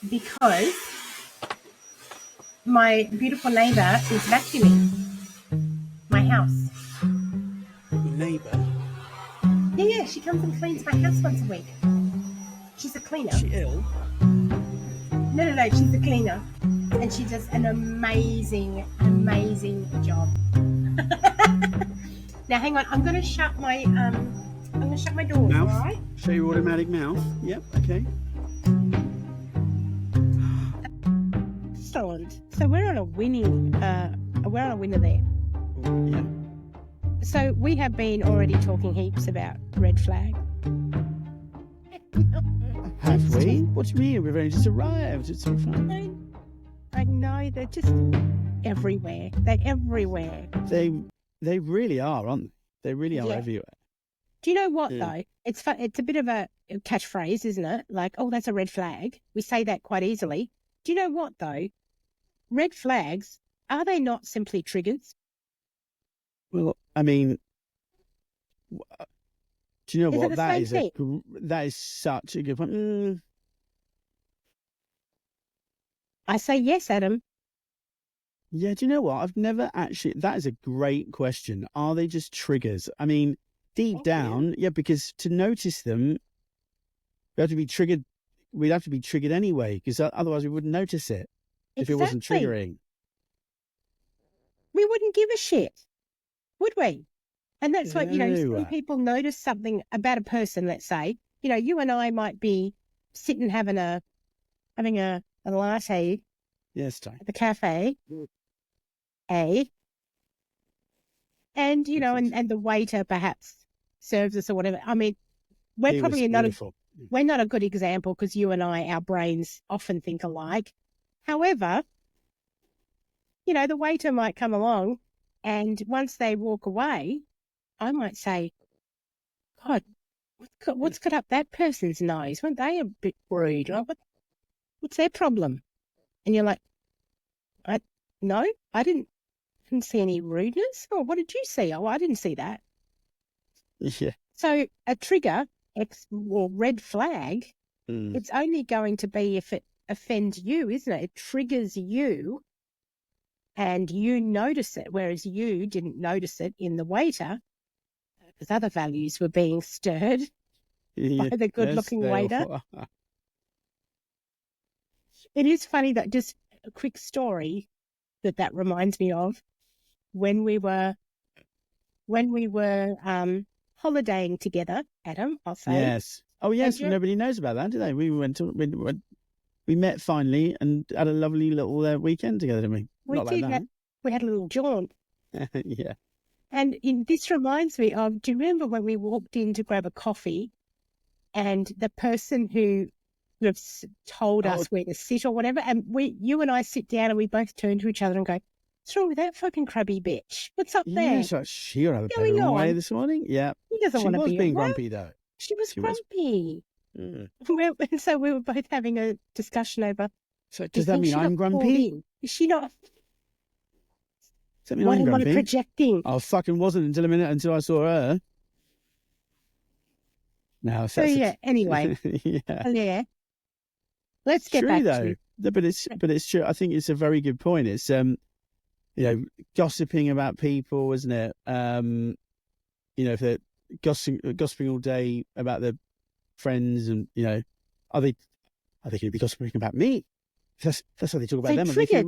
because my beautiful neighbour is vacuuming my house. Your neighbour? Yeah, she comes and cleans my house once a week. She's a cleaner. Is she ill? No, she's a cleaner. And she does an amazing job. Now hang on, I'm gonna shut my doors, Mouth? all right? Show your automatic mouth. Yep, okay. Excellent. So we're on a winner there. Yeah. So we have been already talking heaps about red flag. Have we? What do you mean? We've only just arrived. It's so fun. I know, they're just everywhere. They're everywhere. They really are, aren't they? They really are everywhere. Do you know what, though? It's fun. It's a bit of a catchphrase, isn't it? Like, oh, that's a red flag. We say that quite easily. Do you know what, though? Red flags, are they not simply triggers? Well, I mean, do you know what? That is such a good point. I say yes, Adam. Yeah, do you know what? I've never actually... That is a great question. Are they just triggers? I mean, deep down, because to notice them, we have to be triggered. We'd have to be triggered anyway, because otherwise we wouldn't notice it if it wasn't triggering. We wouldn't give a shit, would we? And that's what, some people notice something about a person, let's say. You and I might be sitting having a latte at the cafe, and, and the waiter perhaps serves us or whatever. I mean, we're probably we're not a good example because you and I, our brains often think alike. However, the waiter might come along and once they walk away, I might say, God, what's got up that person's nose? Weren't they a bit rude? Like, what's their problem? And you're like, I didn't see any rudeness. Oh, what did you see? Oh, I didn't see that. Yeah. So a trigger, or red flag, it's only going to be if it offends you, isn't it? It triggers you and you notice it, whereas you didn't notice it in the waiter because other values were being stirred by the good-looking waiter. It is funny that just a quick story that reminds me of when we were holidaying together, Adam, I'll say. Yes. Oh, yes. Nobody knows about that, do they? We met finally and had a lovely little weekend together, didn't we? We had a little jaunt. Yeah. And this reminds me of, do you remember when we walked in to grab a coffee and the person who sort of told us where to sit or whatever, and you and I sit down and we both turn to each other and go, what's wrong with that fucking crabby bitch? What's up there? So she got a better way this morning. Yeah. He doesn't want to be being grumpy, though. She was grumpy. And so we were both having a discussion over. So does that mean I'm grumpy? Is she not? Does that mean I'm grumpy? Projecting. I fucking wasn't until I saw her. No, anyway. Yeah. Let's get back to... No, but it's true. I think it's a very good point. It's gossiping about people, isn't it? If they're gossiping all day about their friends, and are they going to be gossiping about me? That's how they talk about them. Triggered,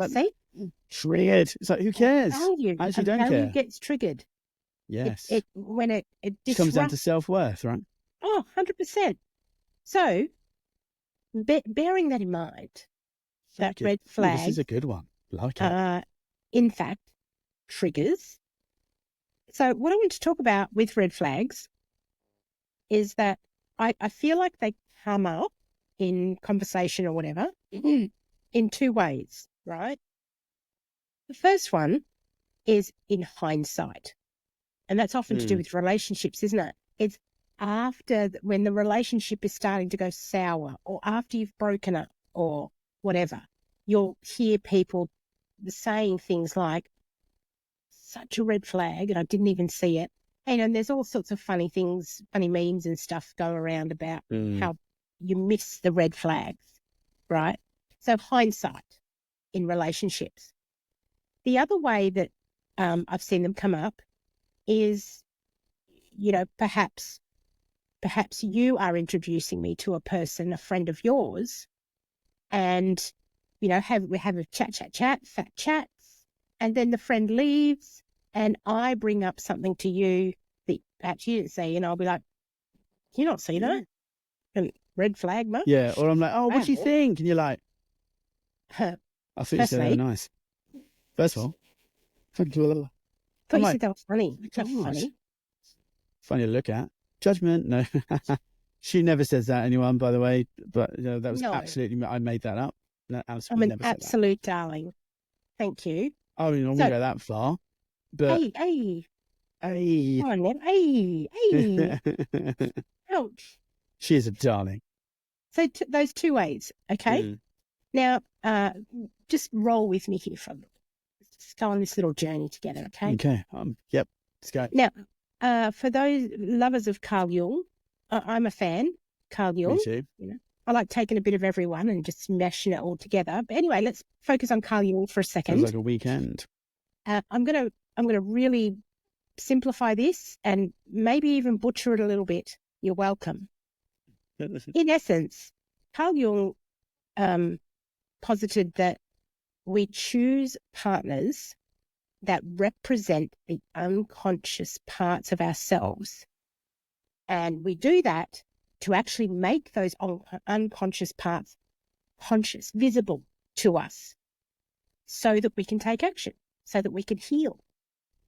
triggered. It's like, who cares? I actually don't care. Value gets triggered. Yes. When it disrupts... comes down to self-worth, right? Oh, 100%. So, bearing that in mind, that red flag... This is a good one. Like it. In fact, triggers. So what I want to talk about with red flags is that I feel like they come up in conversation or whatever in two ways, right? The first one is in hindsight. And that's often to do with relationships, isn't it? It's after, when the relationship is starting to go sour, or after you've broken up or whatever, you'll hear people saying things like, such a red flag, and I didn't even see it. And there's all sorts of funny things, funny memes and stuff go around about how you miss the red flags, right? So hindsight in relationships. The other way that I've seen them come up is, perhaps you are introducing me to a person, a friend of yours, and, we have a chat, fat chats, and then the friend leaves and I bring up something to you that perhaps you didn't see, and I'll be like, "Do you not see that?" And red flag, mate. Yeah. Or I'm like, oh, what do you Wow. think? And you're like, I thought you said they were Firstly, nice. First of all, I'm thought you like, said that was funny. It's not gosh, funny. funny to look at. Judgment, no. She never says that, anyone, by the way. But that was No, absolutely, I made that up. No, Alice I'm would an never say that. absolute darling. Thank you. I mean, I wouldn't So, go that far. But hey, hey, come on then. Hey, ouch. she is a darling. So those two ways, okay? Mm. Now, just roll with me here for a minute. Let's go on this little journey together, okay? Okay. Yep. Let's go. Now, for those lovers of Carl Jung, I'm a fan. Carl Jung. Me too. I like taking a bit of everyone and just smashing it all together. But anyway, let's focus on Carl Jung for a second. Sounds like a weekend. I'm gonna really simplify this and maybe even butcher it a little bit. You're welcome. In essence, Carl Jung posited that we choose partners that represent the unconscious parts of ourselves. And we do that to actually make those unconscious parts conscious, visible to us, so that we can take action, so that we can heal.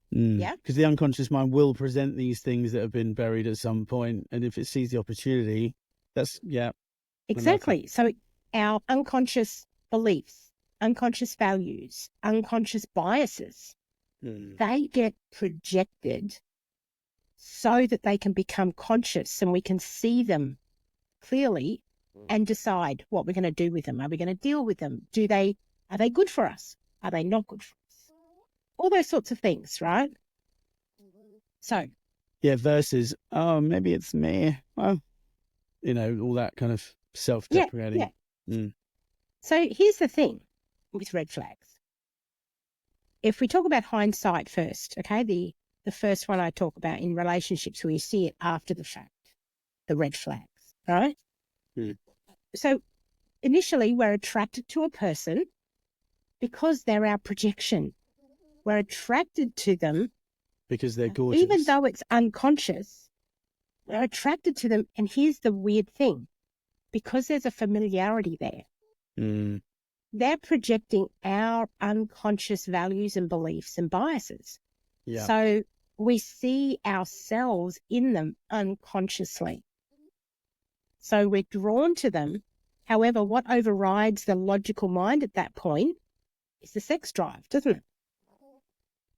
Yeah. Because the unconscious mind will present these things that have been buried at some point, and if it sees the opportunity, exactly. So our unconscious beliefs, unconscious values, unconscious biases, they get projected so that they can become conscious and we can see them clearly and decide what we're going to do with them. Are we going to deal with them? Are they good for us? Are they not good for us? All those sorts of things, right? So, yeah, versus, oh, maybe it's me. Well, all that kind of self-deprecating. Yeah. So here's the thing with red flags. If we talk about hindsight first, okay, the first one I talk about in relationships where you see it after the fact, the red flags, right? So initially we're attracted to a person because they're our projection. We're attracted to them because they're gorgeous. Even though it's unconscious, we're attracted to them. And here's the weird thing, because there's a familiarity there, they're projecting our unconscious values and beliefs and biases. Yeah. So we see ourselves in them unconsciously. So we're drawn to them. However, what overrides the logical mind at that point is the sex drive, doesn't it?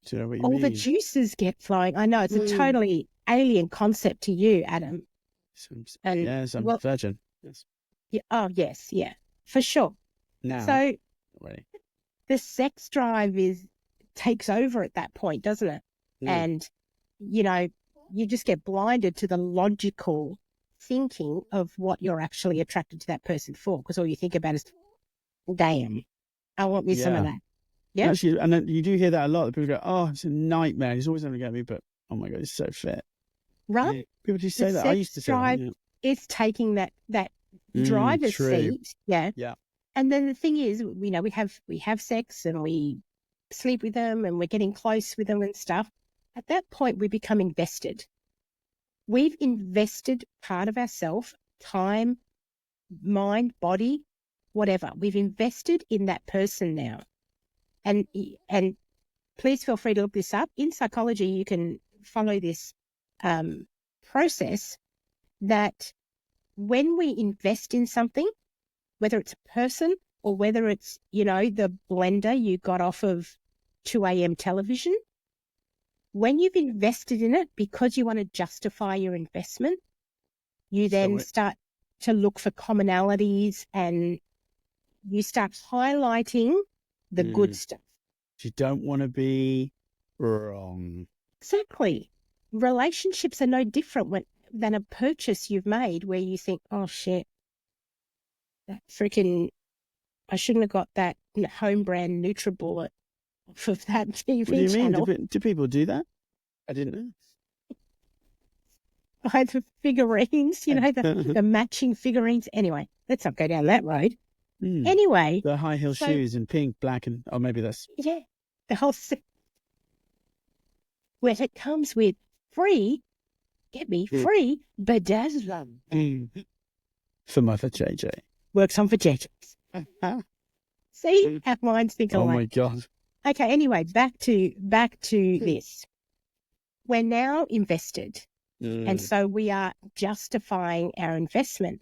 Do you know what you All mean? the juices get flowing. I know it's a totally alien concept to you, Adam. Yes, I'm virgin. Yes. Yeah, oh, yes, yeah, for sure. Now, so ready. The sex drive takes over at that point, doesn't it? And, you just get blinded to the logical thinking of what you're actually attracted to that person for, because all you think about is, damn, I want me some of that. Yeah. Actually, and then you do hear that a lot. People go, oh, it's a nightmare. He's always going to get me, but oh my God, he's so fit. Right. Yeah. People do say that. I used to say that. It's taking that driver's seat. Yeah. Yeah. And then the thing is, we have sex and we sleep with them and we're getting close with them and stuff. At that point, we become invested. We've invested part of ourselves, time, mind, body, whatever. We've invested in that person now. And please feel free to look this up. In psychology, you can follow this process that when we invest in something, whether it's a person or whether it's, the blender you got off of 2 a.m. television, when you've invested in it because you want to justify your investment, you then start to look for commonalities and you start highlighting the good stuff. You don't want to be wrong. Exactly. Relationships are no different than a purchase you've made where you think, oh, shit, that freaking I shouldn't have got that home brand NutriBullet off of that TV What do you mean? channel. Do people do that? I didn't know. Buy the figurines, the matching figurines. Anyway, let's not go down that road. Anyway. The high heel shoes in pink, black, and maybe that's... Yeah. The whole... Where it comes with free, get me, free bedazzler. For Mother JJ. Works on for JJ. See? Our minds think alike. Oh my God. Okay, anyway, back to this. We're now invested. And so we are justifying our investment.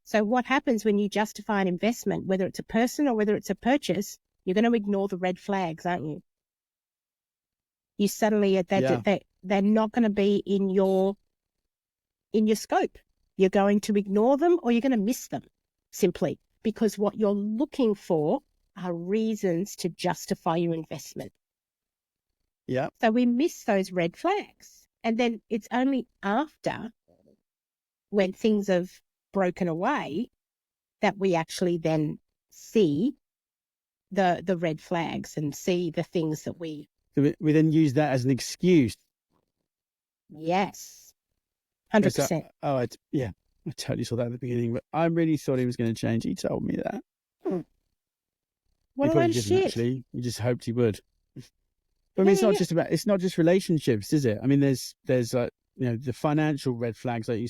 So what happens when you justify an investment, whether it's a person or whether it's a purchase, you're going to ignore the red flags, aren't you? You suddenly, they're not going to be in your scope. You're going to ignore them or you're going to miss them simply because what you're looking for are reasons to justify your investment. Yeah. So we miss those red flags. And then it's only after when things have broken away that we actually then see the red flags and see the things that we then use that as an excuse. Yes. 100%. I totally saw that at the beginning, but I really thought he was going to change. He told me that. What he probably didn't, actually. You just hoped he would. But I mean, it's not just relationships, is it? I mean, there's like, the financial red flags like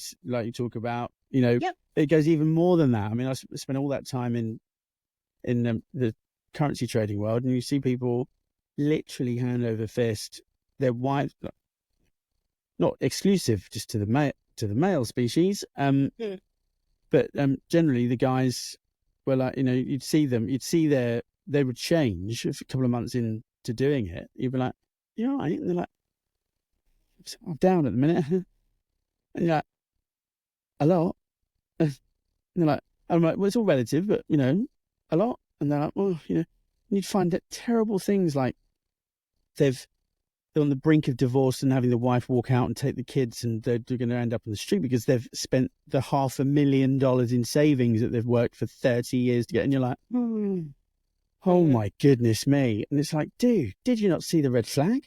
you talk about, It goes even more than that. I mean, I spent all that time in the currency trading world, and you see people literally hand over fist their wives, not exclusive just to the male species, but generally the guys were like, you'd see they would change a couple of months into doing it. You'd be like, you're right. And they're like, I'm down at the minute. And you're like, a lot. And they're like, I'm like, well, it's all relative, but a lot. And they're like, well, you'd find that terrible things like they're on the brink of divorce and having the wife walk out and take the kids, and they're going to end up on the street because they've spent the $500,000 in savings that they've worked for 30 years to get. And you're like, oh my goodness me. And it's like, dude, did you not see the red flag?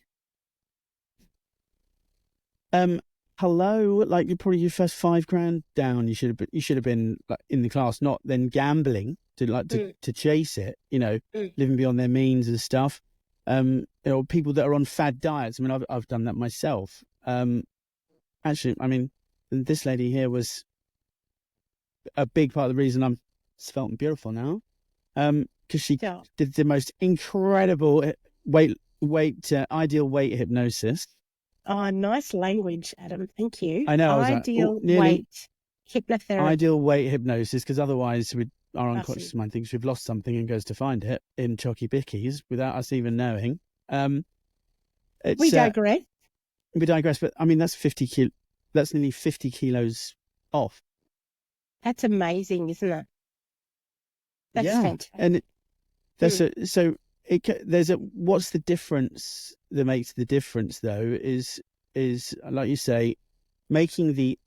Hello, like you're probably your first $5,000 down. You should have been like in the class, not then gambling to chase it, living beyond their means and stuff. People that are on fad diets. I mean, I've done that myself. Actually, I mean, this lady here was a big part of the reason I'm svelte and beautiful now. Because she did the most incredible ideal weight hypnosis. Oh, nice language, Adam. Thank you. I know. Ideal weight hypnotherapy. Ideal weight hypnosis, because otherwise our unconscious mind thinks we've lost something and goes to find it in Chocky Bickies without us even knowing. We digress. But I mean, that's nearly 50 kilos off. That's amazing, isn't it? That's fantastic. And what's the difference that makes the difference though is like you say, making the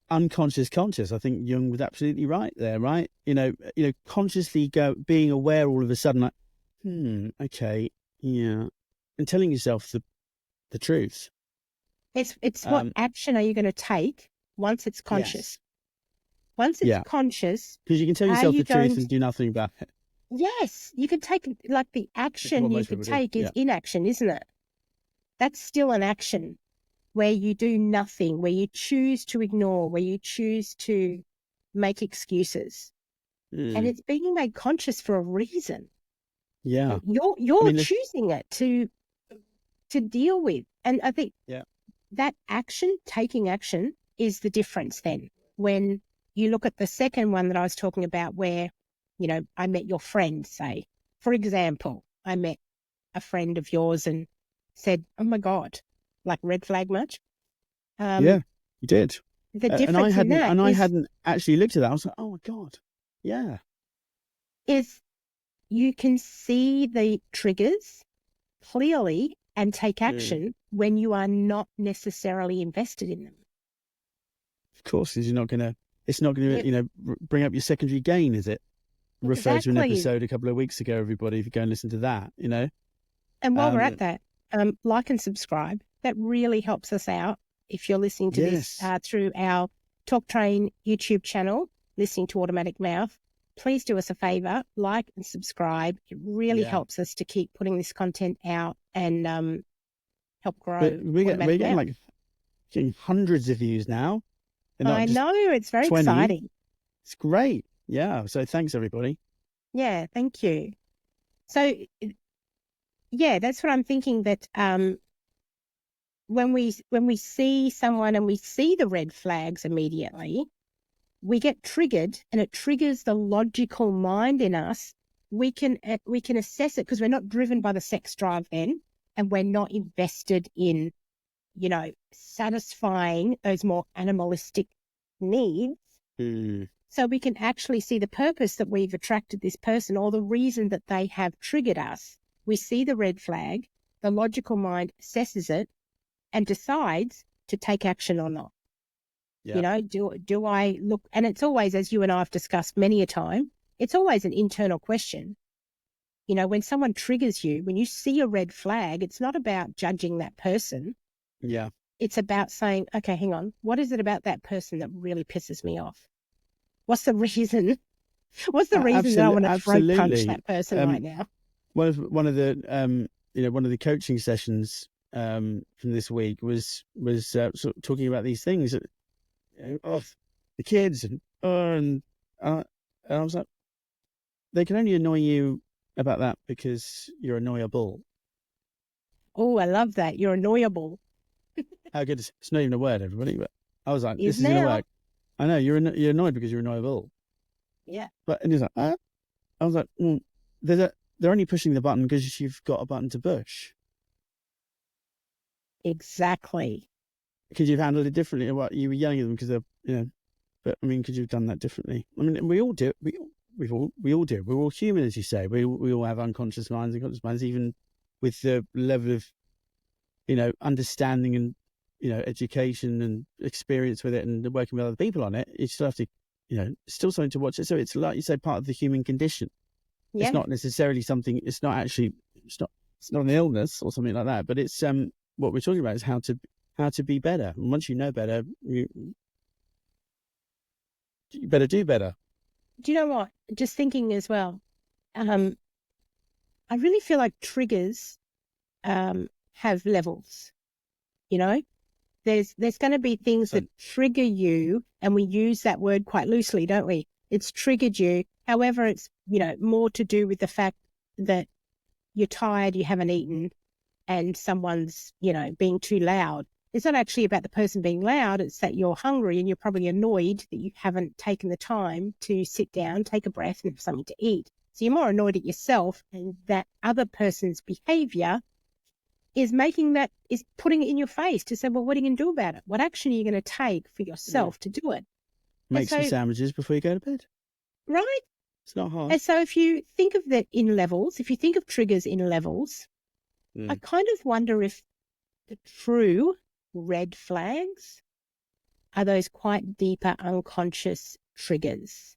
unconscious conscious. I think Jung was absolutely right there, right? Consciously being aware all of a sudden, like, okay, yeah, and telling yourself the truth. It's what action are you going to take once it's conscious? Yes. Once it's conscious, because you can tell yourself the truth and do nothing about it. Yes, you can take, like, the action you can take is inaction, isn't it? That's still an action where you do nothing, where you choose to ignore, where you choose to make excuses. And it's being made conscious for a reason. Yeah. You're choosing it to deal with. And I think that action, taking action, is the difference then. When you look at the second one that I was talking about where, I met your friend, say, for example, I met a friend of yours and said, oh my God, like red flag much? Yeah, you did. The difference I hadn't actually looked at that. I was like, oh my God. Yeah. Is you can see the triggers clearly and take action when you are not necessarily invested in them. Of course, it's not going to, bring up your secondary gain, is it? refer to an Exactly. episode a couple of weeks ago, everybody, if you go and listen to that, you know. And while we're at that, like and subscribe. That really helps us out. If you're listening to this through our Talk Train YouTube channel, listening to Automatic Mouth, please do us a favor, like and subscribe. It really helps us to keep putting this content out and help grow. We're getting hundreds of views now. I know, it's very 20. exciting. It's great. Yeah. So thanks, everybody. Yeah, thank you. So, yeah, that's what I'm thinking, that when we see someone and we see the red flags immediately, we get triggered, and it triggers the logical mind in us. We can assess it because we're not driven by the sex drive then, and we're not invested in, you know, satisfying those more animalistic needs. So we can actually see the purpose that we've attracted this person, or the reason that they have triggered us. We see the red flag, the logical mind assesses it and decides to take action or not. Yep. You know, do I look, and it's always, as you and I have discussed many a time, it's always an internal question. You know, when someone triggers you, when you see a red flag, it's not about judging that person. Yeah. It's about saying, okay, hang on, what is it about that person that really pisses me off? What's the reason? What's the reason that I want to throat punch that person right now? One of the coaching sessions from this week was sort of talking about these things, the kids, and I was like, they can only annoy you about that because you're annoyable. Oh, I love that. You're annoyable. How good is it's not even a word, everybody, but I was like, this is gonna work. I know you're annoyed because you're annoyable. Yeah. And he's like, I was like, they're only pushing the button because you've got a button to push. Exactly. Because you've handled it differently. What you were yelling at them because they're, you know, but I mean, because you've done that differently. I mean, we all do it. We all do it. We're all human, as you say. We all have unconscious minds and conscious minds, even with the level of, you know, understanding and, you know, education and experience with it and working with other people on it. You still have to, you know, still something to watch it. So it's like you say, part of the human condition. Yeah. It's not necessarily something. It's not an illness or something like that. But it's what we're talking about is how to be better. And once you know better, you better do better. Do you know what? Just thinking as well, I really feel like triggers have levels. You know, there's going to be things that trigger you, and we use that word quite loosely, don't we? It's triggered you. However, it's, you know, more to do with the fact that you're tired, you haven't eaten, and someone's, you know, being too loud. It's not actually about the person being loud. It's that you're hungry and you're probably annoyed that you haven't taken the time to sit down, take a breath, and have something to eat. So you're more annoyed at yourself, and that other person's behavior is putting it in your face to say, well, what are you going to do about it? What action are you going to take for yourself to do it? Make some sandwiches before you go to bed. Right. It's not hard. And so if you think of that in levels, if you think of triggers in levels, I kind of wonder if the true red flags are those quite deeper unconscious triggers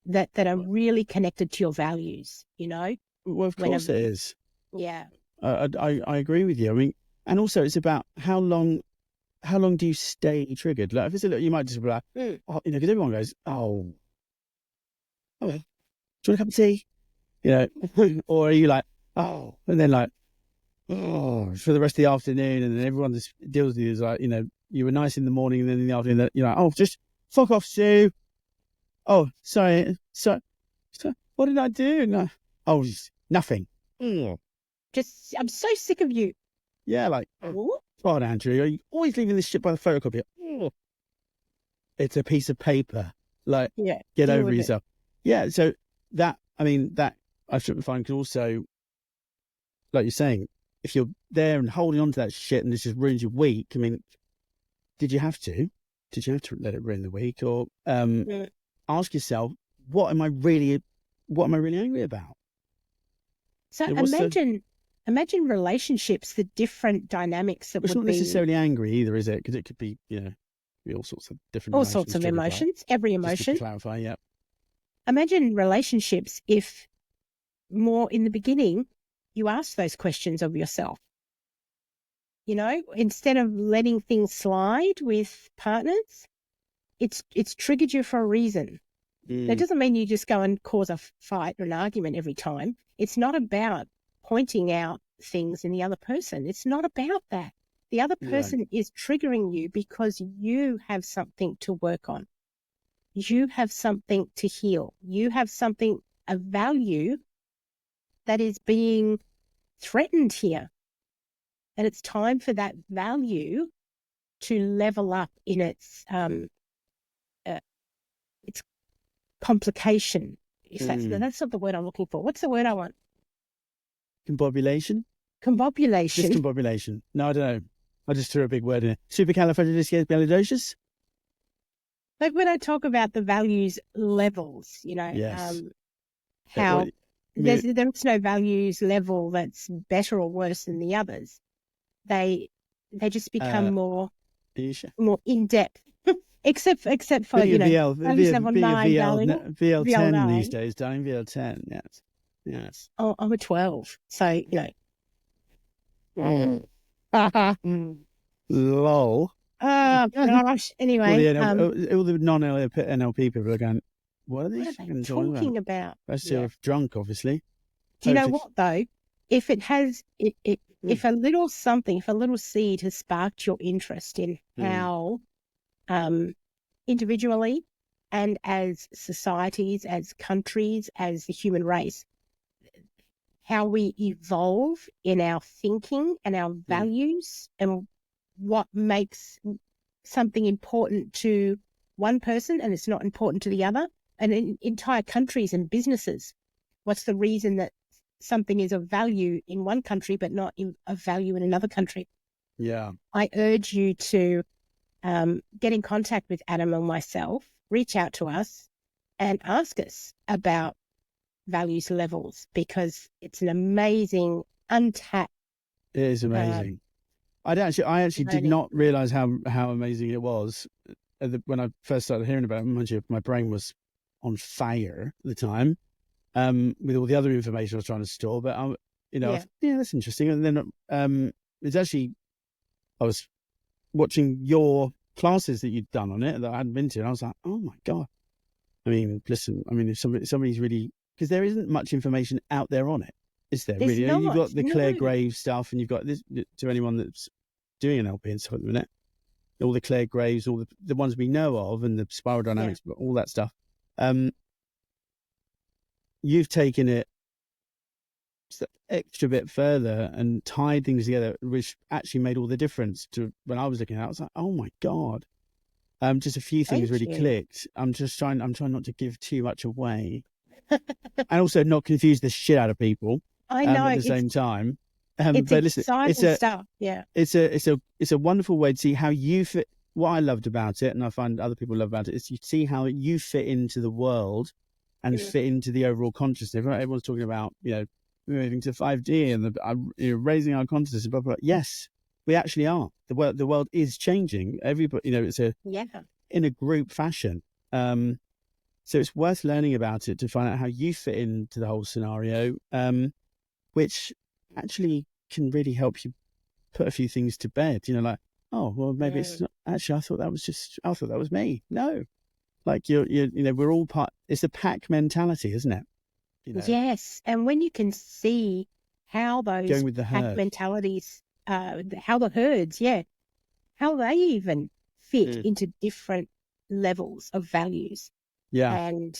that are really connected to your values, you know? Well, of course it is. Yeah. I agree with you. I mean, and also it's about how long do you stay triggered? Like if it's you might just be like, you know, because everyone goes, oh, do you want a cup of tea? You know, or are you like, oh, and then like, oh, for the rest of the afternoon, and then everyone just deals with you as like, you know, you were nice in the morning, and then in the afternoon, you're like, oh, just fuck off, Sue. Oh, sorry. So what did I do? No. Oh, nothing. Just, I'm so sick of you. Yeah, like, God, Andrew, are you always leaving this shit by the photocopier? It's a piece of paper. Like, get over yourself. Yeah, so that, I mean, that I shouldn't find, because also, like you're saying, if you're there and holding on to that shit and it just ruins your week, I mean, did you have to? Did you have to let it ruin the week? Or ask yourself, what am I really angry about? So imagine relationships, the different dynamics that it's would not necessarily angry either, is it? Because it could be, you know, all sorts of different all sorts of emotions, every emotion. Just to clarify, yeah. imagine relationships if more in the beginning you ask those questions of yourself. You know, instead of letting things slide with partners, it's triggered you for a reason. That doesn't mean you just go and cause a fight or an argument every time. It's not about pointing out things in the other person. It's not about that. The other person is triggering you because you have something to work on. You have something to heal. You have something of value that is being threatened here. And it's time for that value to level up in its complication. If that's not the word I'm looking for. What's the word I want? Combobulation? Combobulation. Discombobulation. No, I don't know. I just threw a big word in it. Supercalifragilisticexpialidocious? Like when I talk about the values levels, you know, Yes. how there's no values level that's better or worse than the others. They just become more in depth. except for you know values level 9, darling. VL10 these days, darling. VL10. Yes. Oh, I'm a 12, so you know. Lol. Oh gosh. Anyway, all the non-NLP people are going, what are these talking about? Especially if drunk, obviously. Do you know what though? If it has, if a little something, if a little seed has sparked your interest in how, individually and as societies, as countries, as the human race, how we evolve in our thinking and our values and what makes something important to one person and it's not important to the other, and in entire countries and businesses. What's the reason that something is of value in one country but not of value in another country? Yeah. I urge you to get in contact with Adam or myself, reach out to us and ask us about values levels, because it's an amazing, untapped. It is amazing. I actually did not realize how amazing it was when I first started hearing about it. My brain was on fire at the time, with all the other information I was trying to store. But that's interesting. And then it's actually, I was watching your classes that you'd done on it that I hadn't been to, and I was like, oh my god. I mean, listen. I mean, if somebody's really, because there isn't much information out there on it, is there? There's really? not, you've got the Claire Graves stuff, and you've got this to anyone that's doing an LP and stuff at the minute. All the Claire Graves, all the ones we know of, and the spiral dynamics, but all that stuff. You've taken it the extra bit further and tied things together, which actually made all the difference to when I was looking at it. I was like, oh my god. Just a few things really clicked. I'm trying not to give too much away. And also not confuse the shit out of people. I know at the same time. It's but listen, exciting stuff. Yeah. It's a wonderful way to see how you fit. What I loved about it, and I find other people love about it, is you see how you fit into the world and fit into the overall consciousness. Everyone's talking about, moving to 5D and raising our consciousness, blah, blah, blah. Yes, we actually are. The world is changing. Everybody, it's in a group fashion. So it's worth learning about it to find out how you fit into the whole scenario, which actually can really help you put a few things to bed. Like, oh, well, maybe it's not. Actually, I thought that was me. No, like we're all part. It's a pack mentality, isn't it? Yes, and when you can see how those going with the pack mentalities, how the herds, how they even fit into different levels of values. Yeah, and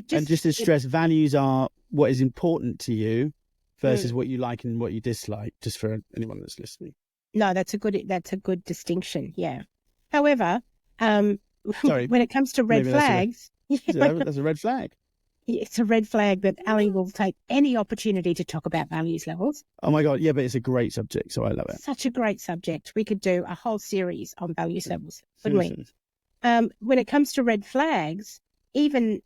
just to stress, values are what is important to you versus what you like and what you dislike. Just for anyone that's listening. No, that's a good distinction. Yeah. However, when it comes to red flags, that's a red flag. It's a red flag that Ali will take any opportunity to talk about values levels. Oh my god, yeah, but it's a great subject, so I love it. Such a great subject. We could do a whole series on values levels, couldn't we? When it comes to red flags, even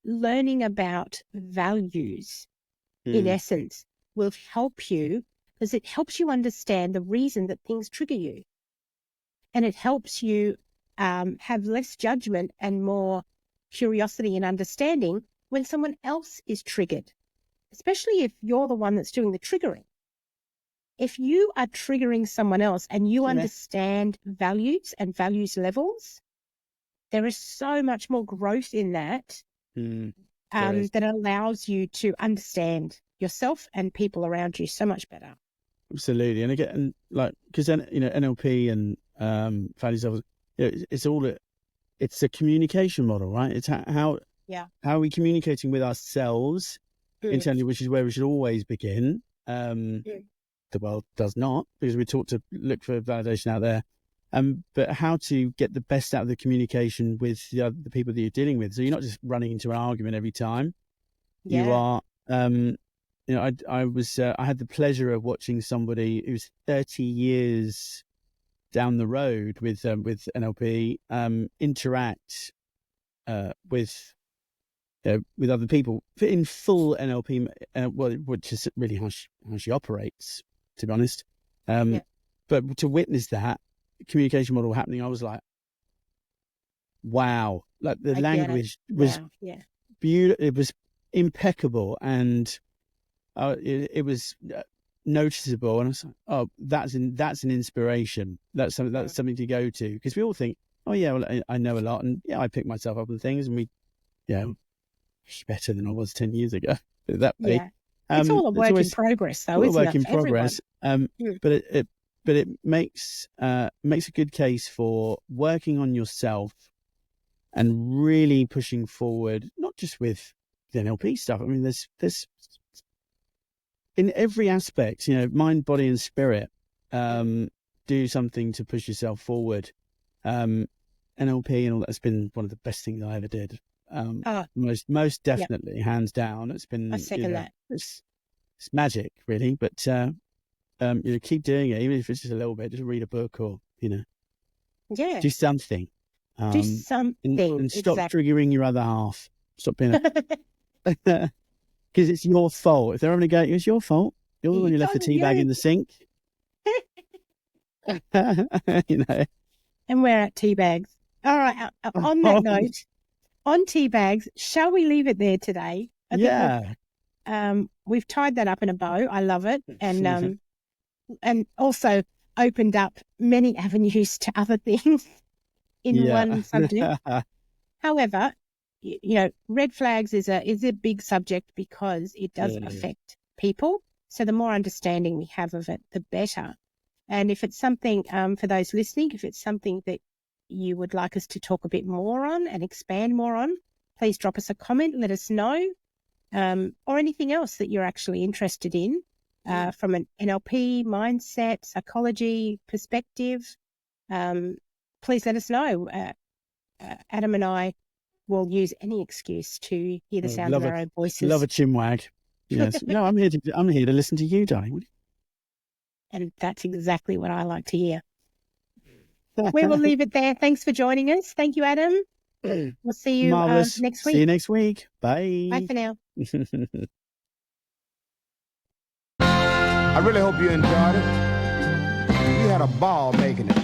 learning about values, in essence, will help you, because it helps you understand the reason that things trigger you. And it helps you have less judgment and more curiosity and understanding when someone else is triggered, especially if you're the one that's doing the triggering. If you are triggering someone else and you understand values and values levels, there is so much more growth in that that allows you to understand yourself and people around you so much better. Absolutely. And again, like, because, NLP and values levels, it's a communication model, right? It's how are we communicating with ourselves internally, which is where we should always begin. The world does not, because we're taught to look for validation out there. But how to get the best out of the communication with the people that you're dealing with. So you're not just running into an argument every time. You are, I had the pleasure of watching somebody who's 30 years down the road with NLP interact with other people in full NLP, which is really how she operates, to be honest. But to witness that communication model happening, I was like, wow! Like the language was beautiful. It was impeccable, and it was noticeable. And I was like, oh, that's an inspiration. That's something to go to, because we all think, oh yeah, well, I know a lot, and I pick myself up on things, and better than I was 10 years ago. That way. Yeah. It's all a work in progress, though, isn't it? Work in progress. But it makes a good case for working on yourself and really pushing forward, not just with the NLP stuff. I mean, there's in every aspect, mind, body, and spirit. Do something to push yourself forward. NLP and all that's been one of the best things I ever did. Most definitely, hands down. It's been. I second that. It's magic, really. But keep doing it, even if it's just a little bit. Just read a book, or do something. Do something, and stop triggering your other half. Stop being because it's your fault. If they're having a go, it's your fault. You're the one who left the tea bag in the sink. And we're at tea bags. All right. On that note, on tea bags, shall we leave it there today? I think we've tied that up in a bow. I love it, and also opened up many avenues to other things in one subject. However, red flags is a big subject because it does affect people. So the more understanding we have of it, the better. And if it's something, for those listening, if it's something that you would like us to talk a bit more on and expand more on, please drop us a comment, let us know, or anything else that you're actually interested in from an NLP, mindset, psychology perspective. Please let us know. Adam and I will use any excuse to hear the sound of our own voices. Love a chinwag. Yes. No, I'm here to listen to you, darling. And that's exactly what I like to hear. We will leave it there. Thanks for joining us. Thank you, Adam. We'll see you next week. See you next week. Bye. Bye for now. I really hope you enjoyed it. We had a ball making it.